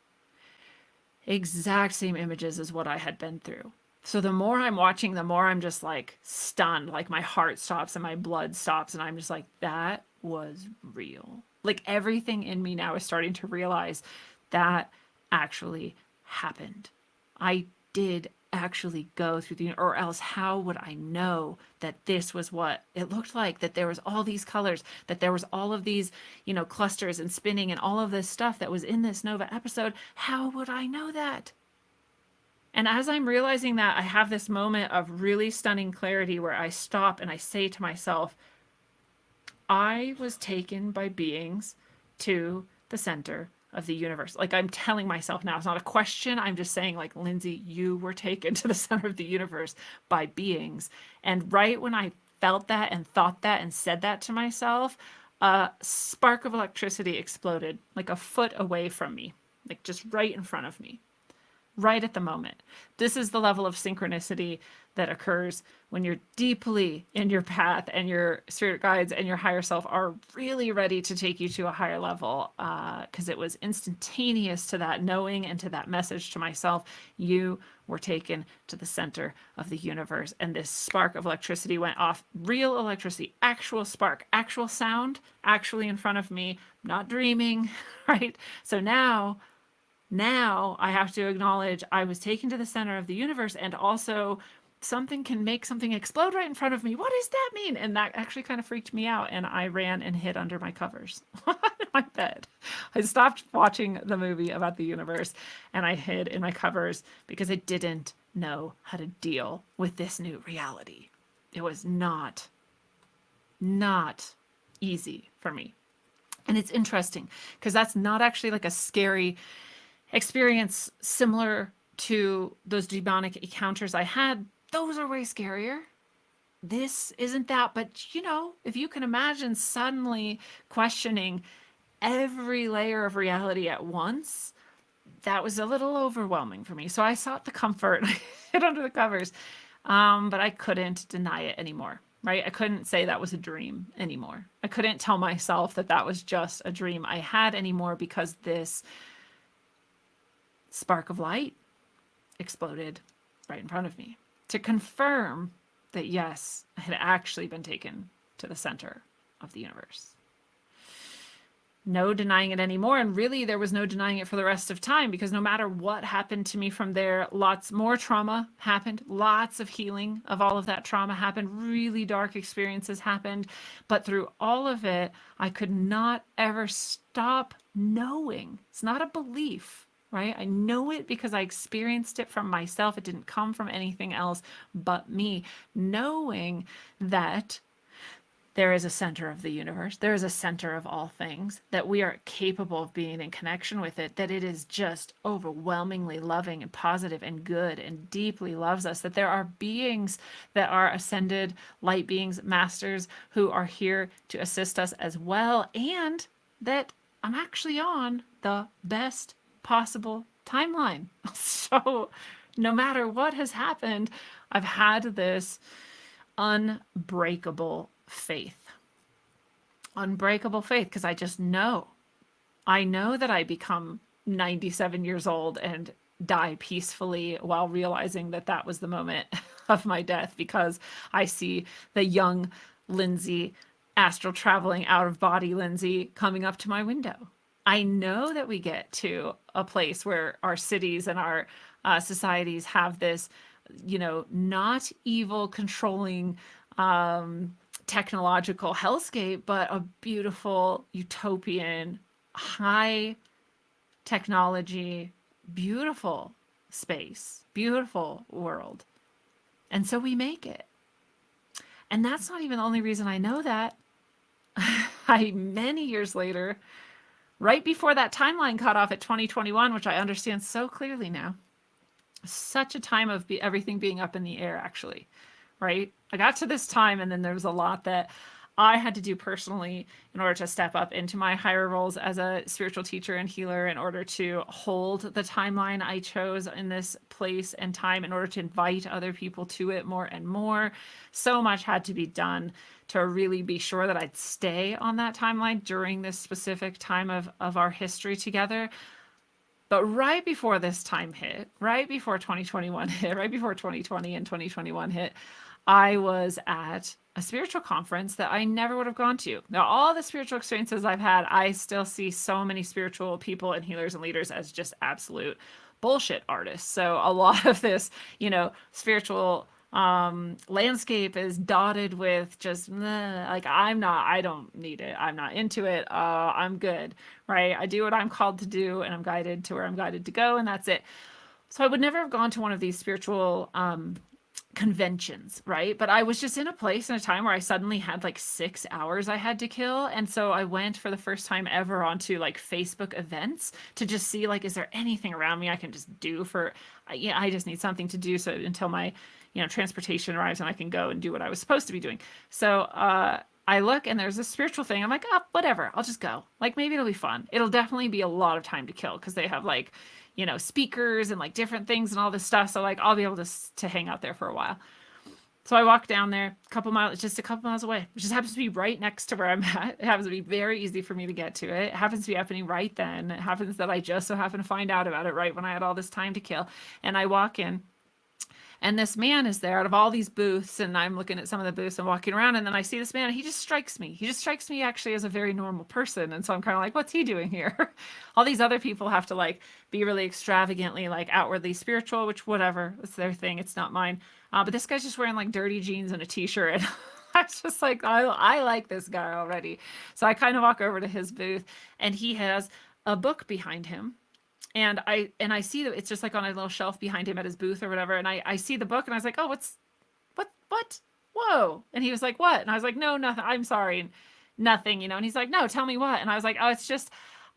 [SPEAKER 2] same images as what I had been through. So the more I'm watching, the more I'm just like stunned, like my heart stops and my blood stops, and I'm just like, that was real. Like everything in me now is starting to realize that actually happened. I did actually go through the, or else how would I know that this was what it looked like, that there was all these colors, that there was all of these, clusters and spinning and all of this stuff that was in this Nova episode? How would I know that? And as I'm realizing that, I have this moment of really stunning clarity where I stop and I say to myself, I was taken by beings to the center of the universe. Like I'm telling myself now, it's not a question. I'm just saying, like, Lindsay, you were taken to the center of the universe by beings. And right when I felt that and thought that and said that to myself, a spark of electricity exploded like a foot away from me, like just right in front of me, right at the moment. This is the level of synchronicity that occurs when you're deeply in your path and your spirit guides and your higher self are really ready to take you to a higher level. Because it was instantaneous to that knowing and to that message to myself. You were taken to the center of the universe. And this spark of electricity went off. Real electricity, actual spark, actual sound, actually in front of me, not dreaming, right? So now I have to acknowledge I was taken to the center of the universe, and also something can make something explode right in front of me. What does that mean? And that actually kind of freaked me out, and I ran and hid under my covers in my bed. I stopped watching the movie about the universe, and I hid in my covers because I didn't know how to deal with this new reality. It was not easy for me. And it's interesting because that's not actually like a scary experience similar to those demonic encounters I had. Those are way scarier. This isn't that, but if you can imagine suddenly questioning every layer of reality at once, that was a little overwhelming for me. So I sought the comfort, hid under the covers, but I couldn't deny it anymore, right? I couldn't say that was a dream anymore. I couldn't tell myself that that was just a dream I had anymore, because this spark of light exploded right in front of me to confirm that, yes, I had actually been taken to the center of the universe. No denying it anymore. And really, there was no denying it for the rest of time, because no matter what happened to me from there, lots more trauma happened, lots of healing of all of that trauma happened, really dark experiences happened. But through all of it, I could not ever stop knowing. It's not a belief, right? I know it because I experienced it from myself. It didn't come from anything else but me. Knowing that there is a center of the universe, there is a center of all things, that we are capable of being in connection with it, that it is just overwhelmingly loving and positive and good and deeply loves us, that there are beings that are ascended light beings, masters, who are here to assist us as well, and that I'm actually on the best possible timeline. So no matter what has happened, I've had this unbreakable faith. Unbreakable faith, because I just know. I know that I become 97 years old and die peacefully while realizing that that was the moment of my death, because I see the young Lindsay, astral traveling out of body Lindsay, coming up to my window. I know that we get to a place where our cities and our societies have this, not evil, controlling, technological hellscape, but a beautiful, utopian, high technology, beautiful space, beautiful world. And so we make it. And that's not even the only reason I know that. Many years later, right before that timeline cut off at 2021, which I understand so clearly now. Such a time of everything being up in the air, actually, right? I got to this time, and then there was a lot that I had to do personally in order to step up into my higher roles as a spiritual teacher and healer, in order to hold the timeline I chose in this place and time, in order to invite other people to it more and more. So much had to be done to really be sure that I'd stay on that timeline during this specific time of our history together. But right before this time hit, right before 2021 hit, right before 2020 and 2021 hit, I was at a spiritual conference that I never would have gone to. Now, all the spiritual experiences I've had, I still see so many spiritual people and healers and leaders as just absolute bullshit artists. So a lot of this, spiritual landscape is dotted with just like, I don't need it, I'm not into it, I'm good, right? I do what I'm called to do, and I'm guided to where I'm guided to go, and that's it. So I would never have gone to one of these spiritual conventions, right? But I was just in a place and a time where I suddenly had like 6 hours I had to kill. And so I went for the first time ever onto like Facebook events to just see, like, is there anything around me I can just do for, I just need something to do so until my, transportation arrives and I can go and do what I was supposed to be doing. So, I look and there's a spiritual thing. I'm like, oh, whatever, I'll just go. Like, maybe it'll be fun. It'll definitely be a lot of time to kill because they have like, speakers and like different things and all this stuff. So like, I'll be able to hang out there for a while. So I walk down there just a couple miles away, which just happens to be right next to where I'm at. It happens to be very easy for me to get to it. It happens to be happening right then. It happens that I just so happen to find out about it right when I had all this time to kill. And I walk in, and this man is there out of all these booths, and I'm looking at some of the booths and walking around, and then I see this man, and he just strikes me. He just strikes me actually as a very normal person. And so I'm kind of like, what's he doing here? All these other people have to like be really extravagantly like outwardly spiritual, which whatever, it's their thing, it's not mine. But this guy's just wearing like dirty jeans and a t-shirt. And I was just like, I like this guy already. So I kind of walk over to his booth, and he has a book behind him. And I see that it's just like on a little shelf behind him at his booth or whatever. And I see the book, and I was like, oh, what? Whoa. And he was like, what? And I was like, no, nothing. I'm sorry. And nothing, And he's like, no, tell me what. And I was like, oh, it's just,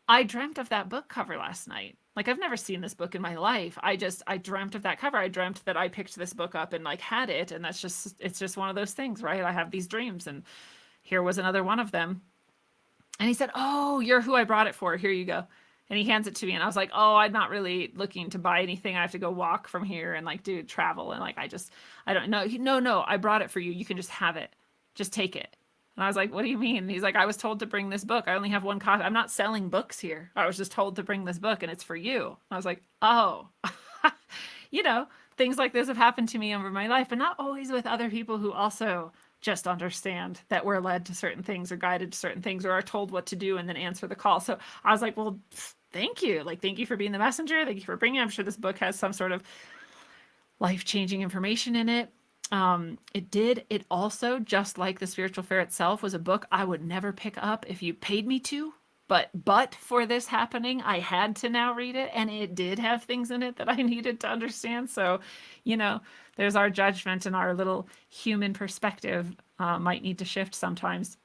[SPEAKER 2] I dreamt of that book cover last night. Like, I've never seen this book in my life. I dreamt of that cover. I dreamt that I picked this book up and like had it. And it's just one of those things, right? I have these dreams, and here was another one of them. And he said, oh, you're who I brought it for. Here you go. And he hands it to me, and I was like, oh, I'm not really looking to buy anything. I have to go walk from here and like do travel. And like, I don't know. No, I brought it for you. You can just have it. Just take it. And I was like, what do you mean? And he's like, I was told to bring this book. I only have one copy. I'm not selling books here. I was just told to bring this book, and it's for you. And I was like, oh, things like this have happened to me over my life, but not always with other people who also just understand that we're led to certain things or guided to certain things or are told what to do and then answer the call. So I was like, well, thank you. Like, thank you for being the messenger. Thank you for bringing it. I'm sure this book has some sort of life-changing information in it. It also, just like the spiritual fair itself, was a book I would never pick up if you paid me to. But for this happening, I had to now read it, and it did have things in it that I needed to understand. So, there's our judgment, and our little human perspective might need to shift sometimes.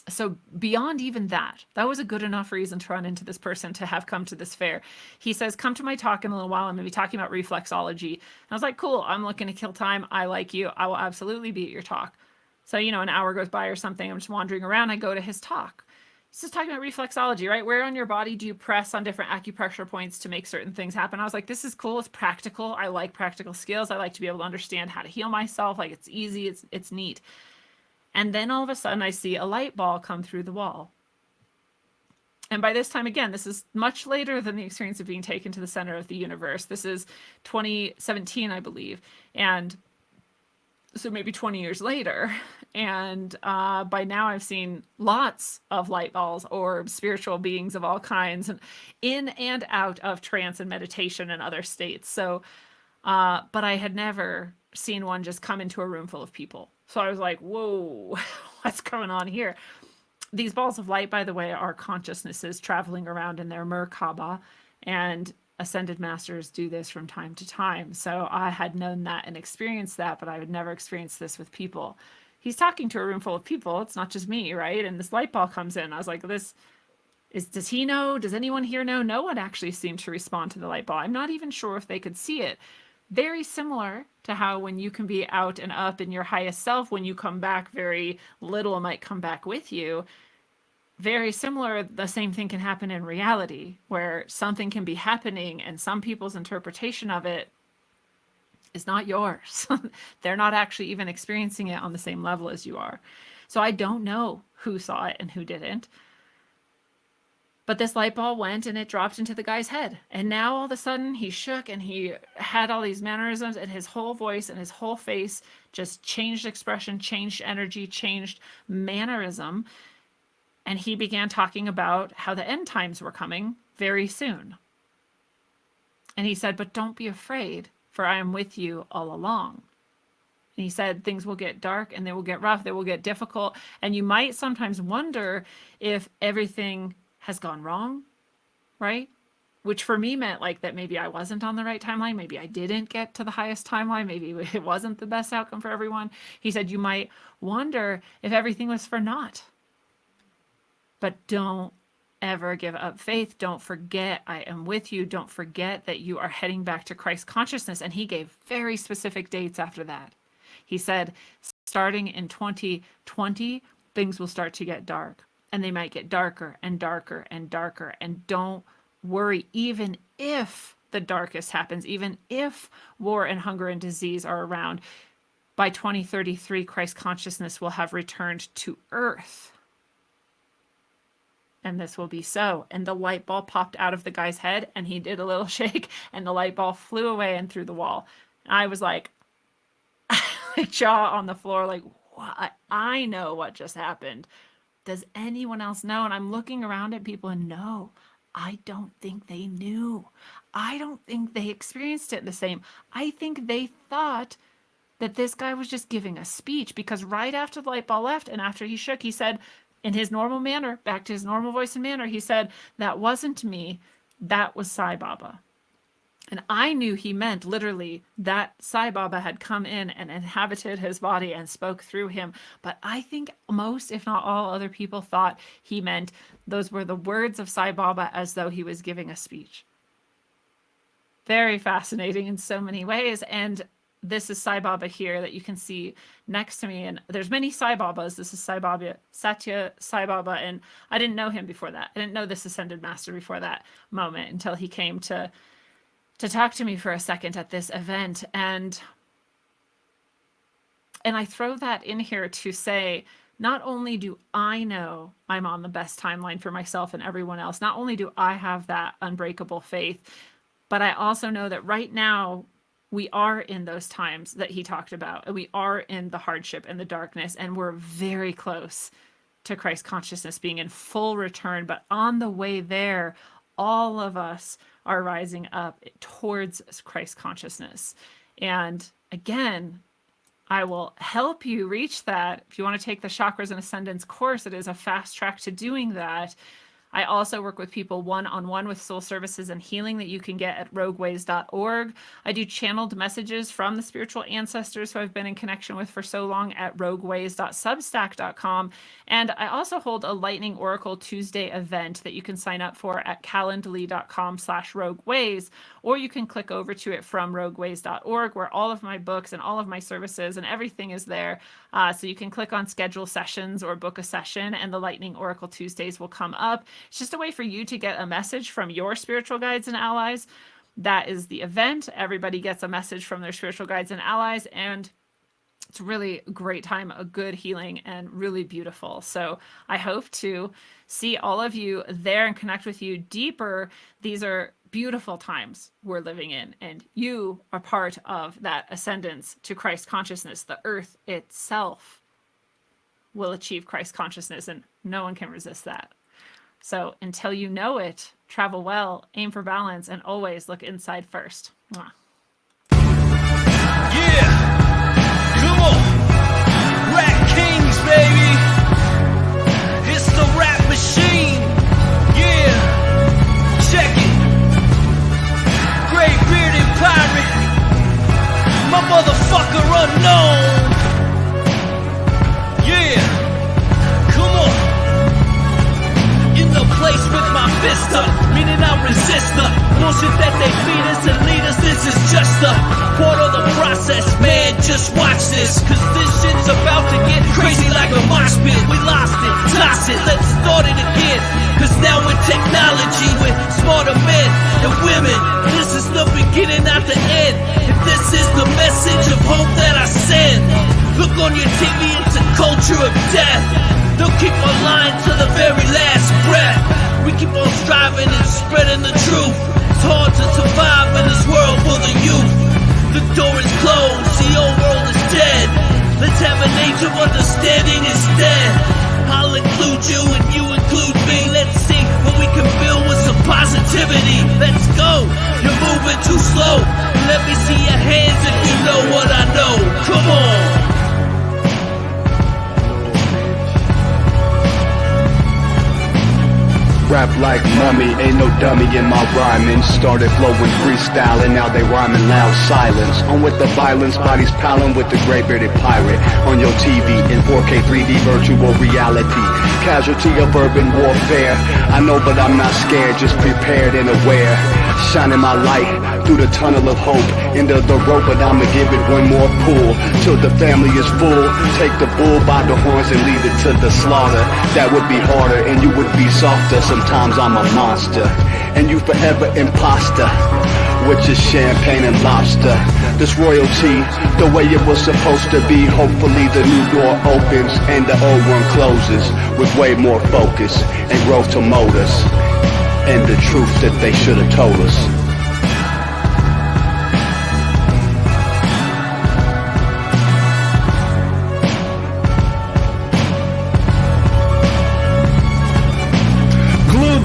[SPEAKER 2] So beyond even that was a good enough reason to run into this person to have come to this fair. He says, come to my talk in a little while. I'm going to be talking about reflexology. And I was like, cool, I'm looking to kill time. I like you. I will absolutely be at your talk. So, an hour goes by or something. I'm just wandering around. I go to his talk. He's just talking about reflexology, right? Where on your body do you press on different acupressure points to make certain things happen? I was like, this is cool. It's practical. I like practical skills. I like to be able to understand how to heal myself. Like, it's easy. It's neat. And then all of a sudden I see a light ball come through the wall. And by this time, again, this is much later than the experience of being taken to the center of the universe. This is 2017, I believe. And so maybe 20 years later. And by now I've seen lots of light balls, orbs, spiritual beings of all kinds, and in and out of trance and meditation and other states. So, but I had never seen one just come into a room full of people. So I was like, whoa, what's going on here? These balls of light, by the way, are consciousnesses traveling around in their Merkaba, and ascended masters do this from time to time. So I had known that and experienced that, but I had never experienced this with people. He's talking to a room full of people. It's not just me, right? And this light ball comes in. I was like, this Does he know? Does anyone here know? No one actually seemed to respond to the light bulb. I'm not even sure if they could see it. Very similar to how when you can be out and up in your highest self, when you come back, very little might come back with you. Very similar, the same thing can happen in reality, where something can be happening and some people's interpretation of it is not yours. They're not actually even experiencing it on the same level as you are. So I don't know who saw it and who didn't. But this light bulb went and it dropped into the guy's head. And now all of a sudden he shook and he had all these mannerisms, and his whole voice and his whole face just changed expression, changed energy, changed mannerism. And he began talking about how the end times were coming very soon. And he said, but don't be afraid, for I am with you all along. And he said, things will get dark and they will get rough, they will get difficult. And you might sometimes wonder if everything has gone wrong, right? Which for me meant like that maybe I wasn't on the right timeline. Maybe I didn't get to the highest timeline. Maybe it wasn't the best outcome for everyone. He said, you might wonder if everything was for naught. But don't ever give up faith. Don't forget I am with you. Don't forget that you are heading back to Christ consciousness. And he gave very specific dates after that. He said, starting in 2020, things will start to get dark. And they might get darker and darker and darker. And don't worry, even if the darkest happens, even if war and hunger and disease are around, by 2033, Christ consciousness will have returned to earth. And this will be so. And the light bulb popped out of the guy's head and he did a little shake and the light bulb flew away and through the wall. And I was like, jaw on the floor, like, what? I know what just happened. Does anyone else know? And I'm looking around at people and no, I don't think they knew. I don't think they experienced it the same. I think they thought that this guy was just giving a speech, because right after the light bulb left and after he shook, he said in his normal manner, back to his normal voice and manner, he said, that wasn't me, that was Sai Baba. And I knew he meant literally that Sai Baba had come in and inhabited his body and spoke through him. But I think most, if not all, other people thought he meant those were the words of Sai Baba as though he was giving a speech. Very fascinating in so many ways. And this is Sai Baba here that you can see next to me. And there's many Sai Babas. This is Sai Baba, Satya Sai Baba. And I didn't know him before that. I didn't know this Ascended Master before that moment until he came to talk to me for a second at this event. And I throw that in here to say, not only do I know I'm on the best timeline for myself and everyone else, not only do I have that unbreakable faith, but I also know that right now we are in those times that he talked about, and we are in the hardship and the darkness, and we're very close to Christ consciousness being in full return. But on the way there, all of us are rising up towards Christ consciousness. And again, I will help you reach that. If you want to take the Chakras and Ascendants course, it is a fast track to doing that. I also work with people one-on-one with soul services and healing that you can get at rogueways.org. I do channeled messages from the spiritual ancestors who I've been in connection with for so long at rogueways.substack.com. And I also hold a Lightning Oracle Tuesday event that you can sign up for at calendly.com/rogueways, or you can click over to it from rogueways.org, where all of my books and all of my services and everything is there. So you can click on schedule sessions or book a session, and the Lightning Oracle Tuesdays will come up. It's just a way for you to get a message from your spiritual guides and allies. That is the event. Everybody gets a message from their spiritual guides and allies, and it's really a great time, a good healing, and really beautiful. So I hope to see all of you there and connect with you deeper. These are beautiful times we're living in, and you are part of that ascendance to Christ consciousness. The earth itself will achieve Christ consciousness, and no one can resist that. So until you know it, travel well, aim for balance, and always look inside first. Mwah.
[SPEAKER 3] Yeah, come on, Rap Kings, baby. It's the rap machine. Yeah, check it. Great bearded pirate, my motherfucker unknown. Yeah, come on, in the place with fist up, meaning I'll resist the bullshit that they feed us and lead us. This is just a part of the process, man, just watch this, cause this shit's about to get crazy like a mosh pit. We lost it, toss it, let's start it again, cause now with technology, with smarter men and women, this is the beginning, not the end. If this is the message of hope that I send, look on your TV, it's a culture of death. They'll keep on lying to the very last breath. We keep on striving and spreading the truth. It's hard to survive in this world for the youth. The door is closed, the old world is dead. Let's have an age of understanding instead. I'll include you and you include me. Let's see what we can build with some positivity. Let's go, you're moving too slow. Let me see your hands if you know what I know. Come on.
[SPEAKER 4] Rap like mummy, ain't no dummy in my rhyming. Started flowing freestyling, now they rhyming loud silence. On with the violence, bodies piling with the gray-bearded pirate. On your TV in 4K 3D virtual reality. Casualty of urban warfare. I know but I'm not scared, just prepared and aware. Shining my light through the tunnel of hope. Into the rope, but I'ma give it one more pull. Till the family is full. Take the bull by the horns and lead it to the slaughter. That would be harder and you would be softer. Sometimes I'm a monster, and you forever imposter, which is champagne and lobster. This royalty, the way it was supposed to be. Hopefully the new door opens and the old one closes, with way more focus and growth to mold us, and the truth that they should have told us.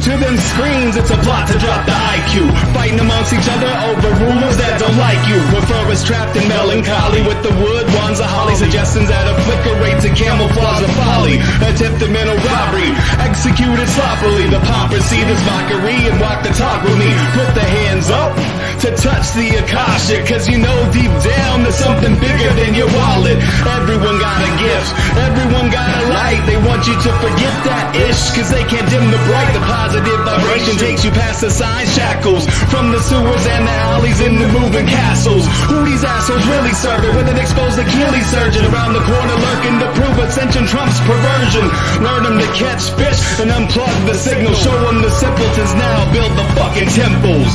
[SPEAKER 1] To them screens, it's a plot to drop the IQ. Fighting amongst each other over rumors that don't like you. Prefer us trapped in melancholy with the wood wands of holly. Suggestions that a flicker rate to camouflage the folly. Attempted mental robbery, executed sloppily. The poppers see this mockery and walk the talk with me. Put the hands up to touch the Akasha, cause you know deep down there's something bigger than your wallet. Everyone got a gift, everyone got a light. They want you to forget that ish, cause they can't dim the bright. The positive vibration takes you past the sign shackles, from the sewers and the alleys in the moving castles. Who these assholes really serving with an exposed Achilles surgeon around the corner lurking to prove ascension trumps perversion? Learn them to catch fish and unplug the signal. Show them the simpletons now build the fucking temples.